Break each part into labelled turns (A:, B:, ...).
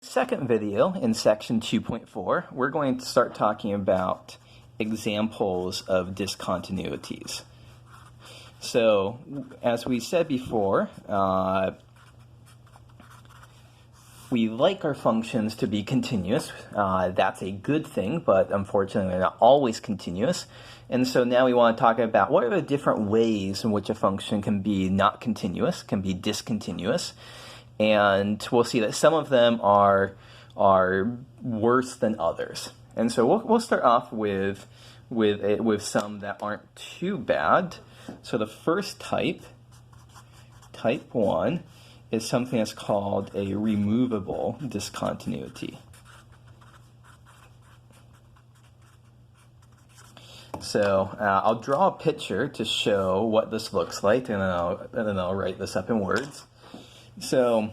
A: second video in section 2.4, we're going to start talking about examples of discontinuities. So, as we said before, we like our functions to be continuous. That's a good thing, but unfortunately they're not always continuous. And so now we want to talk about what are the different ways in which a function can be not continuous, can be discontinuous. And we'll see that some of them are worse than others. And so we'll start off with some that aren't too bad. So the first type 1, is something that's called a removable discontinuity. So I'll draw a picture to show what this looks like, and then I'll write this up in words. So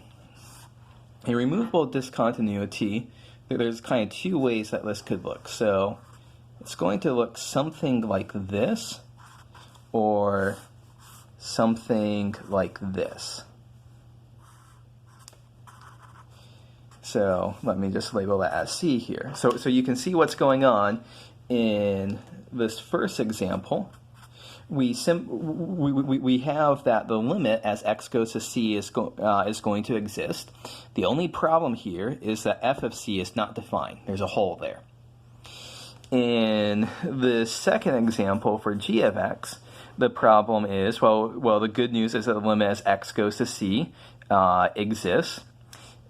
A: a removable discontinuity, there's kind of two ways that this could look. So it's going to look something like this, or something like this. So let me just label that as C here. So you can see what's going on in this first example. We have that the limit as x goes to c is going to exist. The only problem here is that f of c is not defined. There's a hole there. In the second example for g of x, the problem is, well, the good news is that the limit as x goes to c exists.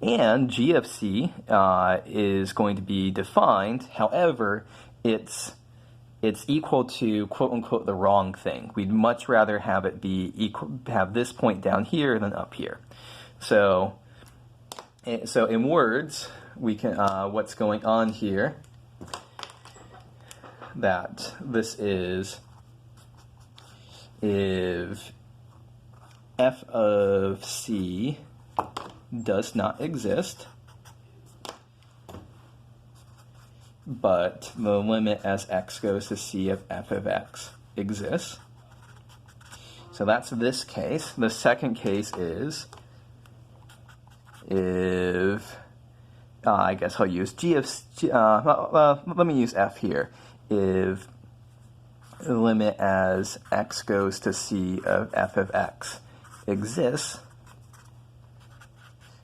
A: And g of c is going to be defined. However, it's equal to quote unquote the wrong thing. We'd much rather have it be equal, have this point down here than up here. So in words, we can what's going on here, that this is if f of c does not exist, but the limit as x goes to c of f of x exists. So that's this case. The second case is if, I guess I'll use g of, let me use f here. If the limit as x goes to c of f of x exists,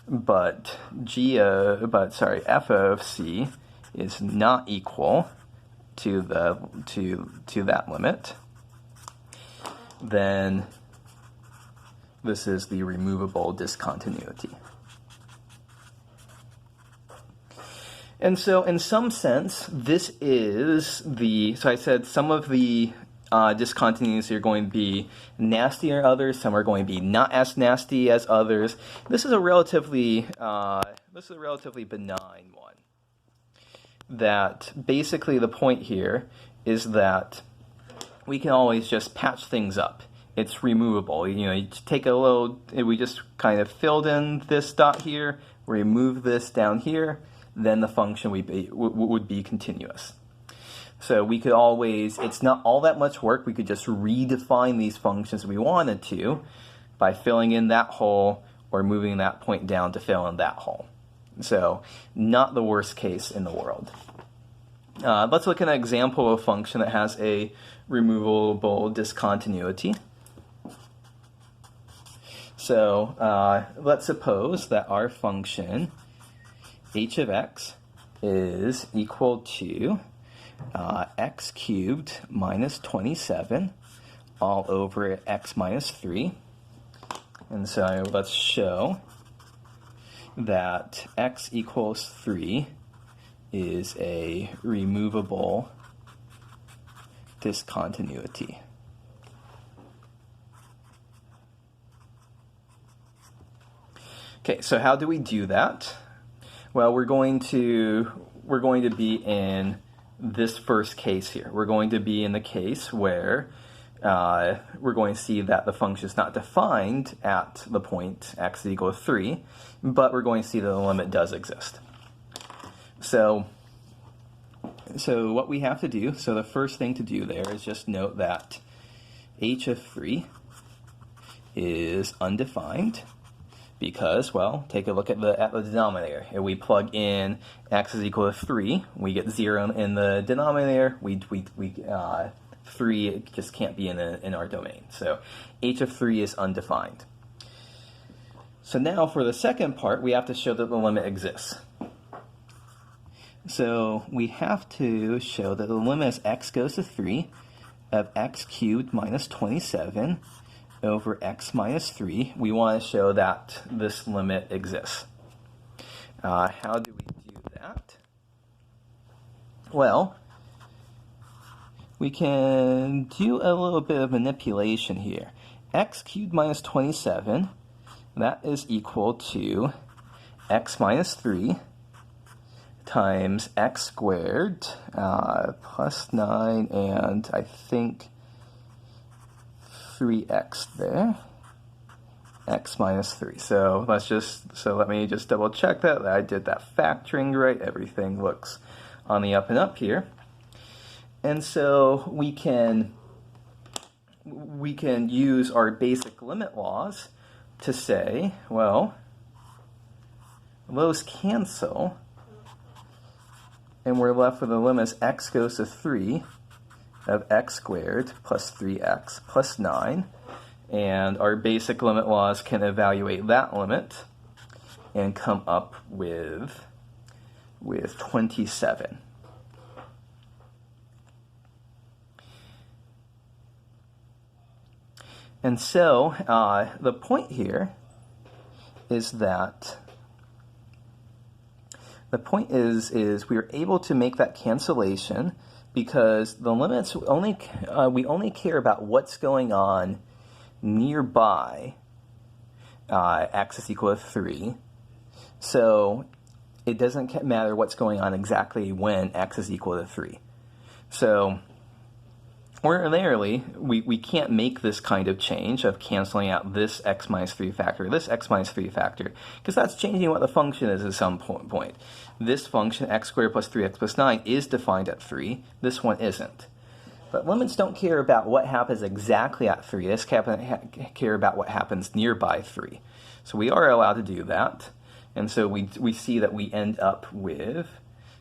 A: but f of c is not equal to that limit, then this is the removable discontinuity. And so in some sense, this is so I said some of the discontinuities are going to be nastier than others, some are going to be not as nasty as others. This is a relatively benign one. That basically the point here is that we can always just patch things up. It's removable. You take a little, we just kind of filled in this dot here, remove this down here, then the function would be continuous. So we could always, it's not all that much work, we could just redefine these functions if we wanted to by filling in that hole or moving that point down to fill in that hole. So not the worst case in the world. Let's look at an example of a function that has a removable discontinuity. So let's suppose that our function h of x is equal to x cubed minus 27 all over x minus 3. And so let's show that x equals 3 is a removable discontinuity. Okay, so how do we do that? Well, we're going to be in this first case here. We're going to be in the case where we're going to see that the function is not defined at the point x is equal to 3, but we're going to see that the limit does exist. So what we have to do, so the first thing to do there is just note that h of 3 is undefined because, well, take a look at the denominator. If we plug in x is equal to 3, we get 0 in the denominator. 3 just can't be in our domain. So h of 3 is undefined. So now for the second part, we have to show that the limit exists. So we have to show that the limit as x goes to 3 of x cubed minus 27 over x minus 3. We want to show that this limit exists. How do we do that? Well, we can do a little bit of manipulation here. X cubed minus 27, that is equal to x minus 3 times x squared plus 9 and I think 3x there, x minus 3. So let me just double check that I did that factoring right. Everything looks on the up and up here. And so we can use our basic limit laws to say, well, those cancel, and we're left with the limit as x goes to 3 of x squared plus 3x plus 9. And our basic limit laws can evaluate that limit and come up with 27. And so the point here is that we are able to make that cancellation because the limits we only care about what's going on nearby x is equal to 3. So it doesn't matter what's going on exactly when x is equal to 3. So ordinarily, we can't make this kind of change of canceling out this x minus 3 factor, this x minus 3 factor, because that's changing what the function is at some point. This function, x squared plus 3x plus 9, is defined at 3. This one isn't. But limits don't care about what happens exactly at 3. They just care about what happens nearby 3. So we are allowed to do that. And so we see that we end up with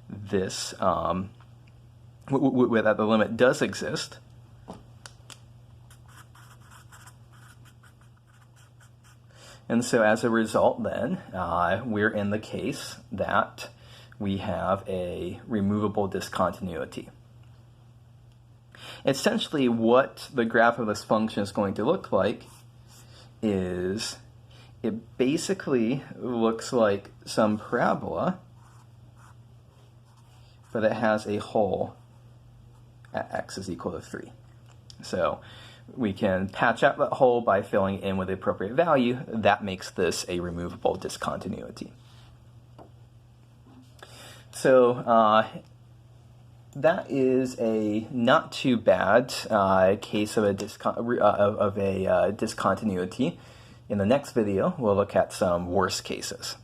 A: this, that the limit does exist. And so as a result then, we're in the case that we have a removable discontinuity. Essentially what the graph of this function is going to look like is it basically looks like some parabola, but it has a hole at x is equal to 3. So we can patch out that hole by filling in with the appropriate value. That makes this a removable discontinuity. So that is a not too bad case of a discontinuity. In the next video, we'll look at some worse cases.